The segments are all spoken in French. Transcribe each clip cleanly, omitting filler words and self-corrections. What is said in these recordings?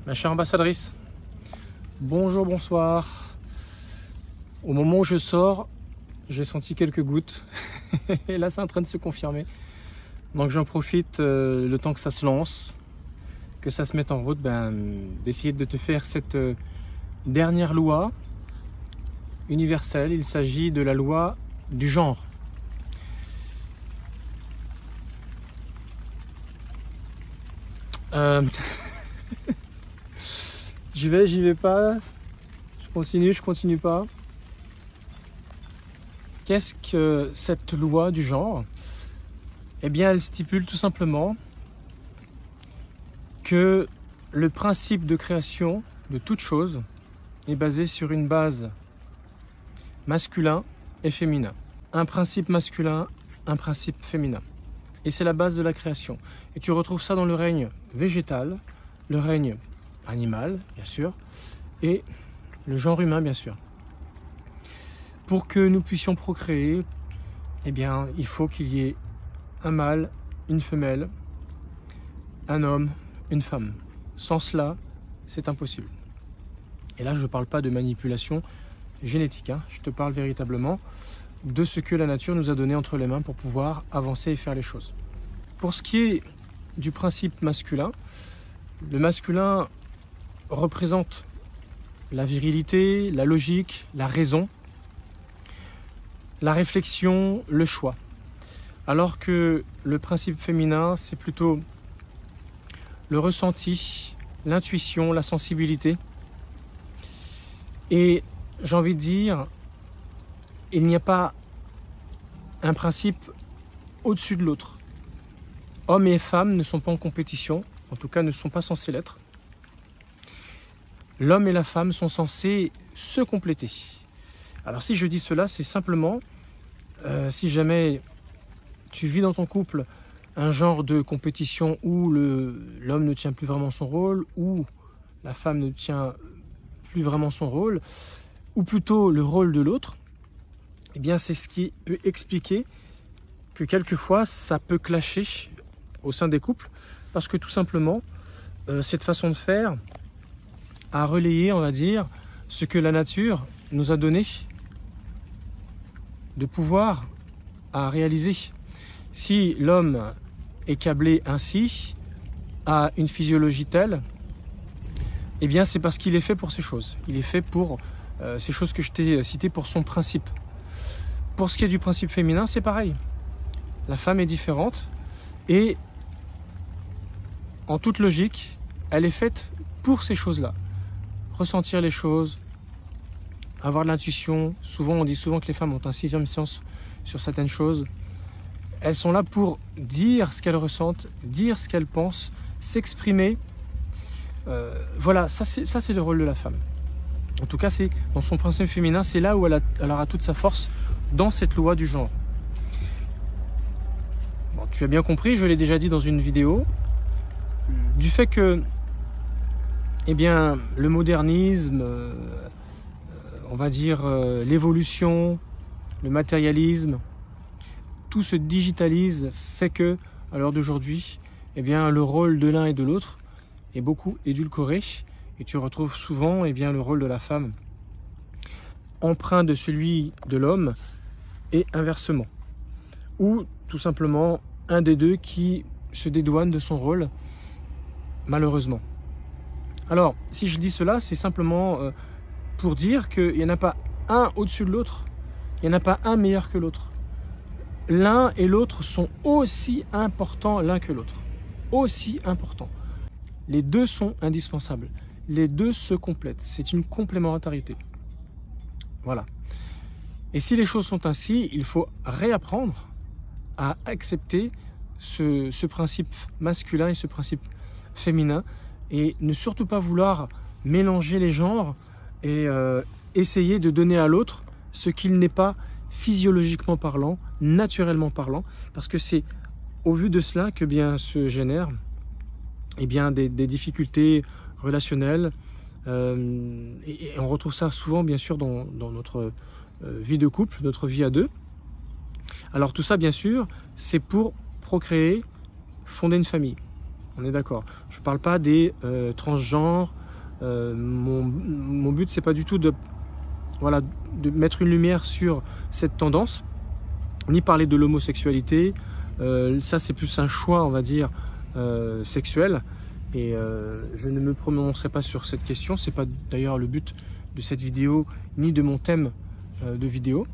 Ma chère ambassadrice, bonjour, bonsoir. Au moment où je sors, j'ai senti quelques gouttes. Et là, c'est en train de se confirmer. Donc j'en profite le temps que ça se lance, que ça se mette en route, d'essayer de te faire cette dernière loi universelle. Il s'agit de la loi du genre. J'y vais pas, je continue pas. Qu'est-ce que cette loi du genre? Eh bien, elle stipule tout simplement que le principe de création de toute chose est basé sur une base masculin et féminin. Un principe masculin, un principe féminin. Et c'est la base de la création. Et tu retrouves ça dans le règne végétal, le règne animal, bien sûr, et le genre humain, bien sûr. Pour que nous puissions procréer, eh bien, il faut qu'il y ait un mâle, une femelle, un homme, une femme. Sans cela, c'est impossible. Et là, je ne parle pas de manipulation génétique, hein. Je te parle véritablement de ce que la nature nous a donné entre les mains pour pouvoir avancer et faire les choses. Pour ce qui est du principe masculin, le masculin représente la virilité, la logique, la raison, la réflexion, le choix. Alors que le principe féminin, c'est plutôt le ressenti, l'intuition, la sensibilité. Et j'ai envie de dire, il n'y a pas un principe au-dessus de l'autre. Hommes et femmes ne sont pas en compétition, en tout cas ne sont pas censés l'être. L'homme et la femme sont censés se compléter. Alors si je dis cela, c'est simplement, si jamais tu vis dans ton couple un genre de compétition où l'homme ne tient plus vraiment son rôle, ou la femme ne tient plus vraiment son rôle, ou plutôt le rôle de l'autre, eh bien c'est ce qui peut expliquer que quelquefois ça peut clasher au sein des couples, parce que tout simplement cette façon de faire a relayé, on va dire, ce que la nature nous a donné de pouvoir à réaliser. Si l'homme est câblé ainsi, a une physiologie telle, eh bien c'est parce qu'il est fait pour ces choses. Il est fait pour ces choses que je t'ai citées, pour son principe. Pour ce qui est du principe féminin, c'est pareil. La femme est différente et en toute logique, elle est faite pour ces choses-là. Ressentir les choses, avoir de l'intuition. Souvent, on dit souvent que les femmes ont un sixième sens sur certaines choses. Elles sont là pour dire ce qu'elles ressentent, dire ce qu'elles pensent, s'exprimer. Voilà, ça c'est le rôle de la femme. En tout cas, c'est dans son principe féminin, c'est là où elle aura toute sa force dans cette loi du genre. Bon, tu as bien compris, je l'ai déjà dit dans une vidéo, du fait que, eh bien, le modernisme, on va dire l'évolution, le matérialisme, tout se digitalise, fait que, à l'heure d'aujourd'hui, eh bien, le rôle de l'un et de l'autre est beaucoup édulcoré, et tu retrouves souvent, eh bien, le rôle de la femme empreint de celui de l'homme, et inversement. Ou tout simplement un des deux qui se dédouane de son rôle, malheureusement. Alors, si je dis cela, c'est simplement pour dire qu'il n'y en a pas un au-dessus de l'autre, il n'y en a pas un meilleur que l'autre. L'un et l'autre sont aussi importants l'un que l'autre. Aussi importants. Les deux sont indispensables. Les deux se complètent. C'est une complémentarité. Voilà. Et si les choses sont ainsi, il faut réapprendre à accepter ce principe masculin et ce principe féminin, et ne surtout pas vouloir mélanger les genres et essayer de donner à l'autre ce qu'il n'est pas physiologiquement parlant, naturellement parlant, parce que c'est au vu de cela que bien se génèrent eh bien, des difficultés relationnelles, et on retrouve ça souvent bien sûr dans notre vie de couple, notre vie à deux. Alors tout ça bien sûr c'est pour procréer, fonder une famille. On est d'accord. Je ne parle pas des transgenres. Mon but, c'est pas du tout de mettre une lumière sur cette tendance, ni parler de l'homosexualité. Ça, c'est plus un choix, on va dire, sexuel. Et je ne me prononcerai pas sur cette question. C'est pas d'ailleurs le but de cette vidéo, ni de mon thème de vidéo.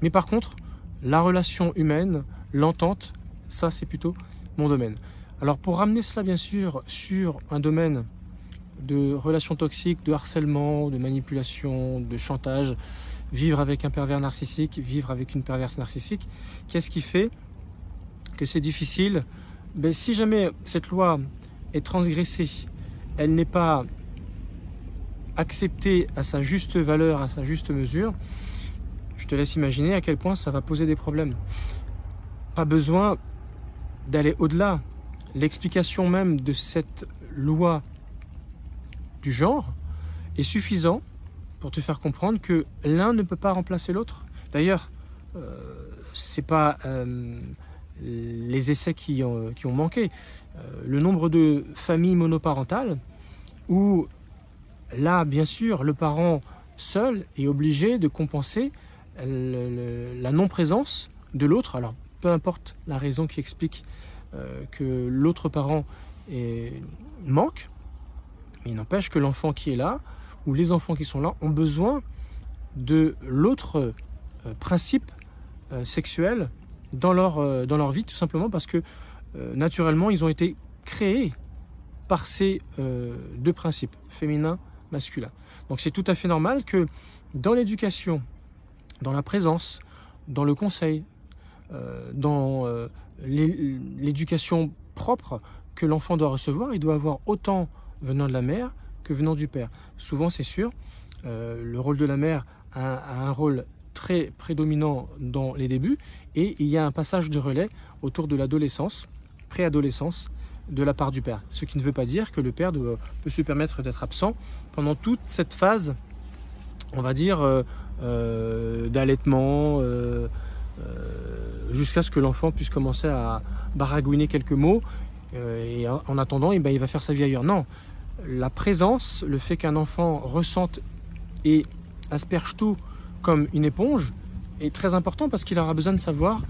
Mais par contre, la relation humaine, l'entente, ça, c'est plutôt mon domaine. Alors, pour ramener cela, bien sûr, sur un domaine de relations toxiques, de harcèlement, de manipulation, de chantage, vivre avec un pervers narcissique, vivre avec une perverse narcissique, qu'est-ce qui fait que c'est difficile? Ben, si jamais cette loi est transgressée, elle n'est pas acceptée à sa juste valeur, à sa juste mesure, je te laisse imaginer à quel point ça va poser des problèmes. Pas besoin d'aller au-delà. L'explication même de cette loi du genre est suffisant pour te faire comprendre que l'un ne peut pas remplacer l'autre. D'ailleurs, c'est pas les essais qui ont manqué. Le nombre de familles monoparentales où là, bien sûr, le parent seul est obligé de compenser la non-présence de l'autre. Alors, peu importe la raison qui explique que l'autre parent manque, mais il n'empêche que l'enfant qui est là, ou les enfants qui sont là, ont besoin de l'autre principe sexuel dans leur vie, tout simplement parce que naturellement, ils ont été créés par ces deux principes, féminin, masculin. Donc c'est tout à fait normal que dans l'éducation, dans la présence, dans le conseil, dans l'éducation propre que l'enfant doit recevoir, il doit avoir autant venant de la mère que venant du père. Souvent, c'est sûr, le rôle de la mère a un rôle très prédominant dans les débuts et il y a un passage de relais autour de l'adolescence, préadolescence, de la part du père. Ce qui ne veut pas dire que le père peut se permettre d'être absent pendant toute cette phase, on va dire, d'allaitement, jusqu'à ce que l'enfant puisse commencer à baragouiner quelques mots et en attendant, il va faire sa vie ailleurs. Non, la présence, le fait qu'un enfant ressente et asperge tout comme une éponge est très important parce qu'il aura besoin de savoir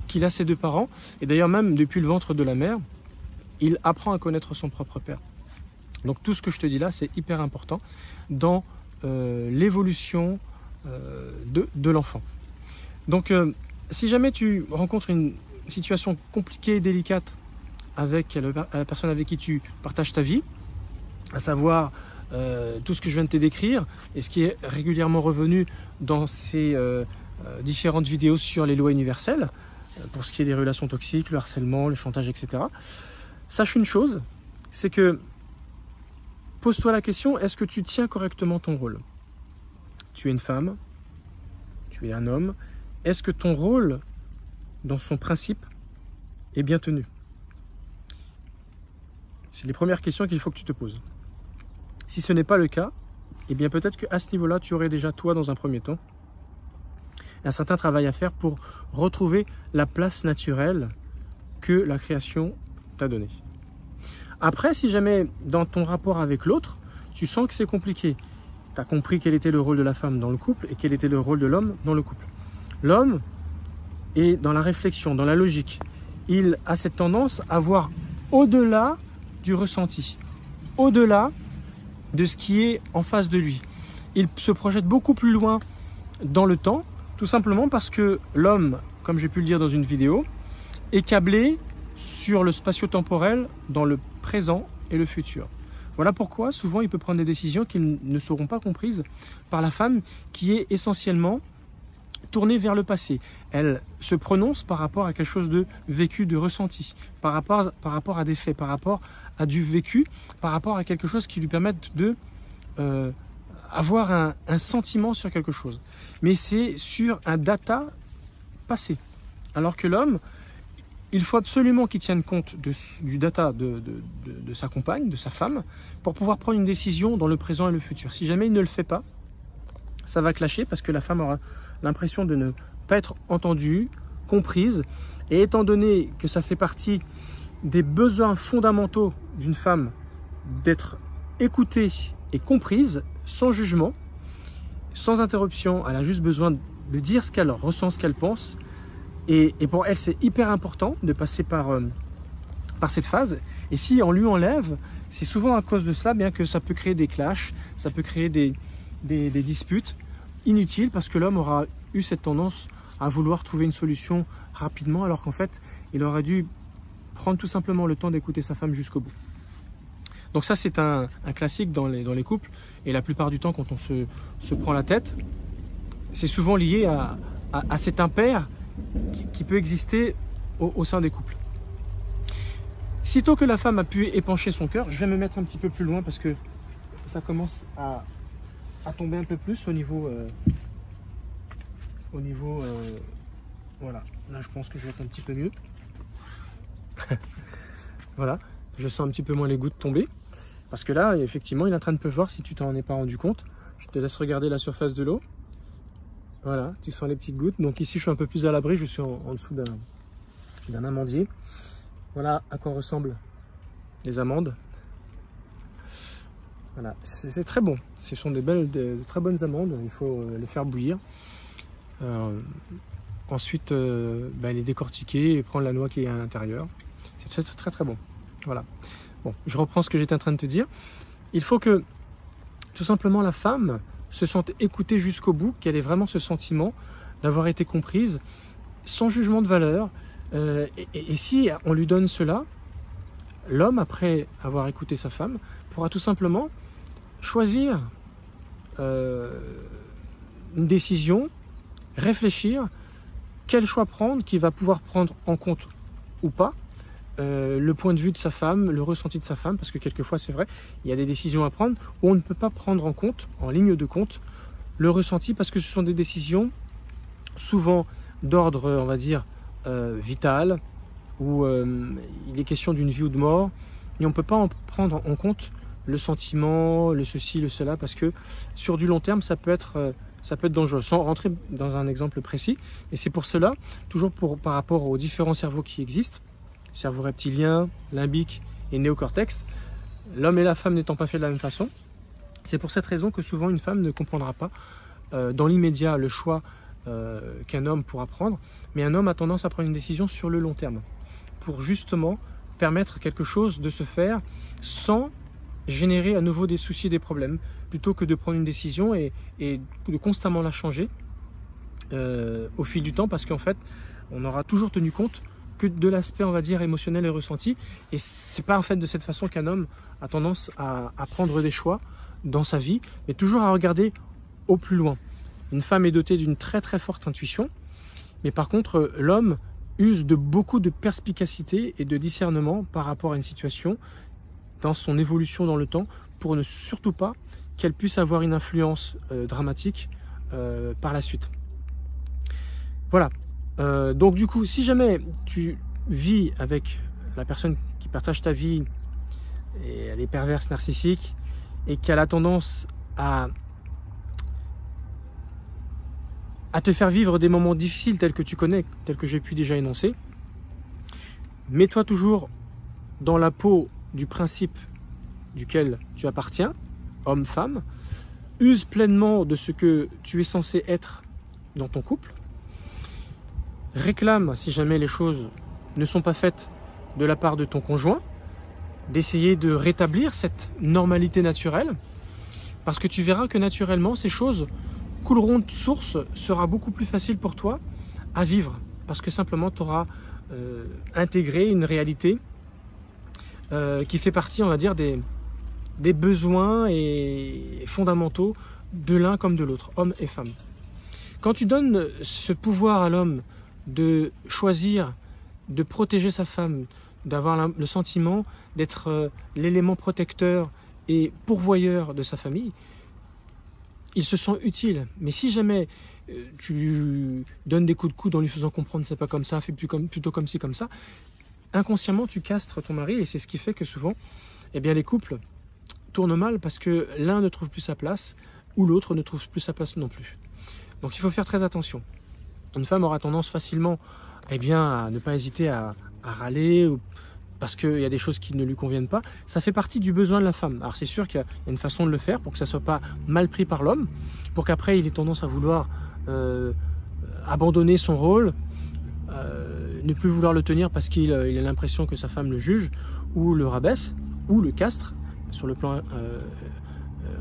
qu'il a ses deux parents. Et d'ailleurs, même depuis le ventre de la mère, il apprend à connaître son propre père. Donc tout ce que je te dis là, c'est hyper important dans l'évolution de l'enfant. Donc si jamais tu rencontres une situation compliquée et délicate avec la personne avec qui tu partages ta vie, à savoir tout ce que je viens de te décrire et ce qui est régulièrement revenu dans ces différentes vidéos sur les lois universelles, pour ce qui est des relations toxiques, le harcèlement, le chantage, etc. Sache une chose, c'est que pose-toi la question, est-ce que tu tiens correctement ton rôle? Tu es une femme, tu es un homme, est-ce que ton rôle dans son principe est bien tenu? C'est les premières questions qu'il faut que tu te poses. Si ce n'est pas le cas, eh bien peut-être qu'à ce niveau-là, tu aurais déjà, toi, dans un premier temps, un certain travail à faire pour retrouver la place naturelle que la création t'a donnée. Après, si jamais, dans ton rapport avec l'autre, tu sens que c'est compliqué, tu as compris quel était le rôle de la femme dans le couple et quel était le rôle de l'homme dans le couple. L'homme est dans la réflexion, dans la logique. Il a cette tendance à voir au-delà du ressenti, au-delà de ce qui est en face de lui. Il se projette beaucoup plus loin dans le temps, tout simplement parce que l'homme, comme j'ai pu le dire dans une vidéo, est câblé sur le spatio-temporel dans le présent et le futur. Voilà pourquoi souvent il peut prendre des décisions qui ne seront pas comprises par la femme qui est essentiellement tournée vers le passé. Elle se prononce par rapport à quelque chose de vécu, de ressenti, par rapport à des faits, par rapport à du vécu, par rapport à quelque chose qui lui permette de avoir un sentiment sur quelque chose. Mais c'est sur un data passé. Alors que l'homme, il faut absolument qu'il tienne compte du data de sa compagne, de sa femme, pour pouvoir prendre une décision dans le présent et le futur. Si jamais il ne le fait pas, ça va clasher parce que la femme aura l'impression de ne pas être entendue, comprise. Et étant donné que ça fait partie des besoins fondamentaux d'une femme d'être écoutée et comprise, sans jugement, sans interruption. Elle a juste besoin de dire ce qu'elle ressent, ce qu'elle pense. Et pour elle, c'est hyper important de passer par cette phase. Et si on lui enlève, c'est souvent à cause de ça bien que ça peut créer des clashs, ça peut créer des disputes inutiles, parce que l'homme aura eu cette tendance à vouloir trouver une solution rapidement, alors qu'en fait, il aurait dû prendre tout simplement le temps d'écouter sa femme jusqu'au bout. Donc ça, c'est un classique dans les couples, et la plupart du temps, quand on se prend la tête, c'est souvent lié à cet impair qui peut exister au sein des couples. Sitôt que la femme a pu épancher son cœur, je vais me mettre un petit peu plus loin parce que ça commence à tomber un peu plus au niveau voilà, là je pense que je vais être un petit peu mieux. Voilà, je sens un petit peu moins les gouttes tomber, parce que là effectivement il est en train de pleuvoir si tu t'en es pas rendu compte. Je te laisse regarder la surface de l'eau. Voilà, tu sens les petites gouttes. Donc ici je suis un peu plus à l'abri, je suis en dessous d'un amandier. Voilà à quoi ressemblent les amandes. Voilà, c'est très bon. Ce sont de très bonnes amandes. Il faut les faire bouillir. Ensuite, les décortiquer et prendre la noix qui est à l'intérieur. C'est très très bon. Voilà. Bon, je reprends ce que j'étais en train de te dire. Il faut que tout simplement la femme se sente écoutée jusqu'au bout, qu'elle ait vraiment ce sentiment d'avoir été comprise, sans jugement de valeur. Et si on lui donne cela, l'homme, après avoir écouté sa femme, pourra tout simplement choisir une décision, réfléchir, quel choix prendre, qu'il va pouvoir prendre en compte ou pas, le point de vue de sa femme, le ressenti de sa femme, parce que quelquefois c'est vrai, il y a des décisions à prendre où on ne peut pas prendre en compte, en ligne de compte, le ressenti, parce que ce sont des décisions souvent d'ordre, on va dire, vital, où il est question d'une vie ou de mort, et on ne peut pas en prendre en compte le sentiment, le ceci, le cela, parce que sur du long terme, ça peut être dangereux, sans rentrer dans un exemple précis. Et c'est pour cela, toujours par rapport aux différents cerveaux qui existent, cerveau reptilien, limbique et néocortex, l'homme et la femme n'étant pas faits de la même façon, c'est pour cette raison que souvent une femme ne comprendra pas dans l'immédiat le choix qu'un homme pourra prendre, mais un homme a tendance à prendre une décision sur le long terme, pour justement permettre quelque chose de se faire sans générer à nouveau des soucis et des problèmes, plutôt que de prendre une décision et de constamment la changer au fil du temps, parce qu'en fait on aura toujours tenu compte que de l'aspect, on va dire, émotionnel et ressenti, et c'est pas en fait de cette façon qu'un homme a tendance à prendre des choix dans sa vie, mais toujours à regarder au plus loin. Une femme est dotée d'une très très forte intuition, mais par contre l'homme use de beaucoup de perspicacité et de discernement par rapport à une situation dans son évolution dans le temps, pour ne surtout pas qu'elle puisse avoir une influence dramatique par la suite. Voilà. Donc du coup, si jamais tu vis avec la personne qui partage ta vie et elle est perverse, narcissique, et qu'elle a tendance à te faire vivre des moments difficiles tels que tu connais, tels que j'ai pu déjà énoncer, mets-toi toujours dans la peau du principe duquel tu appartiens, homme-femme, use pleinement de ce que tu es censé être dans ton couple, réclame, si jamais les choses ne sont pas faites de la part de ton conjoint, d'essayer de rétablir cette normalité naturelle, parce que tu verras que naturellement ces choses couleront de source, sera beaucoup plus facile pour toi à vivre, parce que simplement tu auras intégré une réalité qui fait partie, on va dire, des besoins et fondamentaux de l'un comme de l'autre, homme et femme. Quand tu donnes ce pouvoir à l'homme de choisir, de protéger sa femme, d'avoir le sentiment d'être l'élément protecteur et pourvoyeur de sa famille, il se sent utile. Mais si jamais tu lui donnes des coups de coude en lui faisant comprendre c'est pas comme ça, fais plutôt comme ci, comme ça, inconsciemment tu castres ton mari, et c'est ce qui fait que souvent les couples tournent mal, parce que l'un ne trouve plus sa place ou l'autre ne trouve plus sa place non plus. Donc il faut faire très attention. Une femme aura tendance facilement à ne pas hésiter à râler, ou parce qu'il y a des choses qui ne lui conviennent pas, ça fait partie du besoin de la femme. Alors c'est sûr qu'il y a une façon de le faire pour que ça ne soit pas mal pris par l'homme, pour qu'après il ait tendance à vouloir abandonner son rôle, ne plus vouloir le tenir parce qu'il a l'impression que sa femme le juge, ou le rabaisse, ou le castre, sur le plan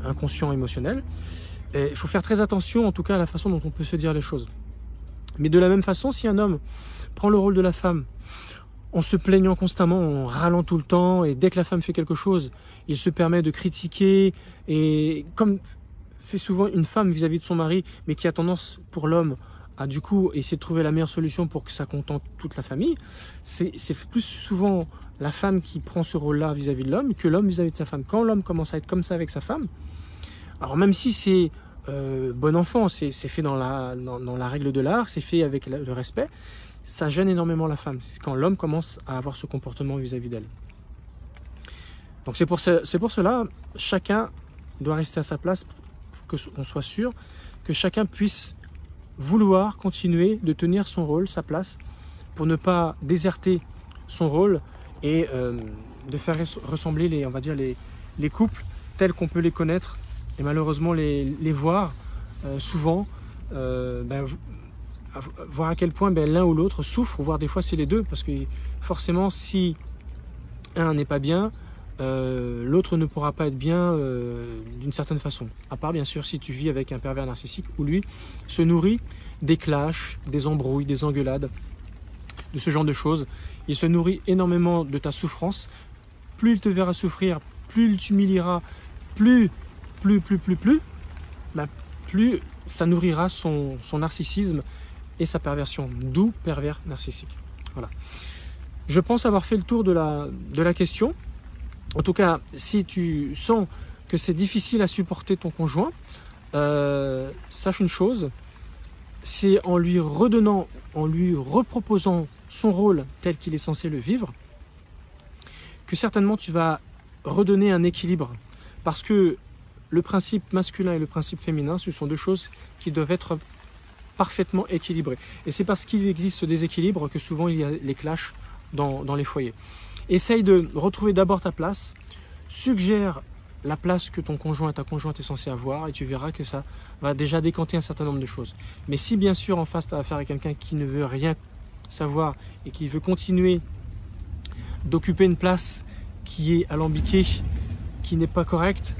inconscient émotionnel. Il faut faire très attention en tout cas à la façon dont on peut se dire les choses. Mais de la même façon, si un homme prend le rôle de la femme en se plaignant constamment, en râlant tout le temps, et dès que la femme fait quelque chose, il se permet de critiquer, et comme fait souvent une femme vis-à-vis de son mari, mais qui a tendance pour l'homme à du coup essayer de trouver la meilleure solution pour que ça contente toute la famille, c'est plus souvent la femme qui prend ce rôle-là vis-à-vis de l'homme que l'homme vis-à-vis de sa femme. Quand l'homme commence à être comme ça avec sa femme, alors même si c'est bon enfant, c'est fait dans la règle de l'art, c'est fait avec le respect, ça gêne énormément la femme. C'est quand l'homme commence à avoir ce comportement vis-à-vis d'elle. Donc c'est pour cela, chacun doit rester à sa place pour qu'on soit sûr que chacun puisse vouloir continuer de tenir son rôle, sa place, pour ne pas déserter son rôle et de faire ressembler on va dire les couples tels qu'on peut les connaître et malheureusement les voir souvent, voir à quel point l'un ou l'autre souffre, voire des fois c'est les deux, parce que forcément si un n'est pas bien, l'autre ne pourra pas être bien d'une certaine façon, à part bien sûr si tu vis avec un pervers narcissique où lui se nourrit des clashs, des embrouilles, des engueulades, de ce genre de choses. Il se nourrit énormément de ta souffrance. Plus il te verra souffrir, plus il t'humiliera, plus ça nourrira son narcissisme et sa perversion, d'où pervers narcissique. Voilà. Je pense avoir fait le tour de la question. En tout cas, si tu sens que c'est difficile à supporter ton conjoint, sache une chose, c'est en lui redonnant, en lui reproposant son rôle tel qu'il est censé le vivre, que certainement tu vas redonner un équilibre. Parce que le principe masculin et le principe féminin, ce sont deux choses qui doivent être parfaitement équilibrées. Et c'est parce qu'il existe ce déséquilibre que souvent il y a les clashs dans les foyers. Essaye de retrouver d'abord ta place, suggère la place que ton conjoint et ta conjointe est censé avoir et tu verras que ça va déjà décanter un certain nombre de choses. Mais si bien sûr en face tu as affaire à quelqu'un qui ne veut rien savoir et qui veut continuer d'occuper une place qui est alambiquée, qui n'est pas correcte,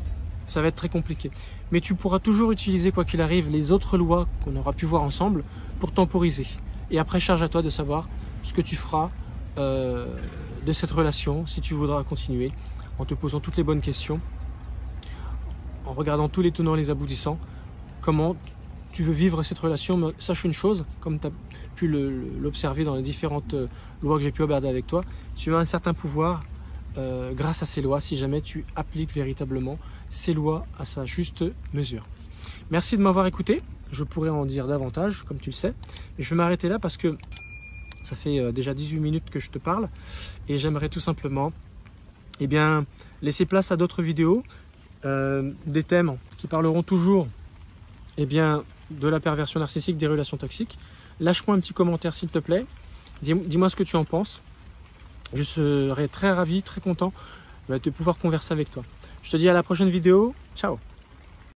ça va être très compliqué. Mais tu pourras toujours utiliser quoi qu'il arrive les autres lois qu'on aura pu voir ensemble pour temporiser. Et après charge à toi de savoir ce que tu feras de cette relation, si tu voudras continuer, en te posant toutes les bonnes questions, en regardant tous les tenants et les aboutissants, comment tu veux vivre cette relation. Mais sache une chose, comme tu as pu l'observer dans les différentes lois que j'ai pu aborder avec toi, tu as un certain pouvoir grâce à ces lois, si jamais tu appliques véritablement ces lois à sa juste mesure. Merci de m'avoir écouté, je pourrais en dire davantage, comme tu le sais, mais je vais m'arrêter là parce que ça fait déjà 18 minutes que je te parle et j'aimerais tout simplement laisser place à d'autres vidéos, des thèmes qui parleront toujours de la perversion narcissique, des relations toxiques. Lâche-moi un petit commentaire s'il te plaît, dis-moi ce que tu en penses. Je serai très ravi, très content de pouvoir converser avec toi. Je te dis à la prochaine vidéo, ciao.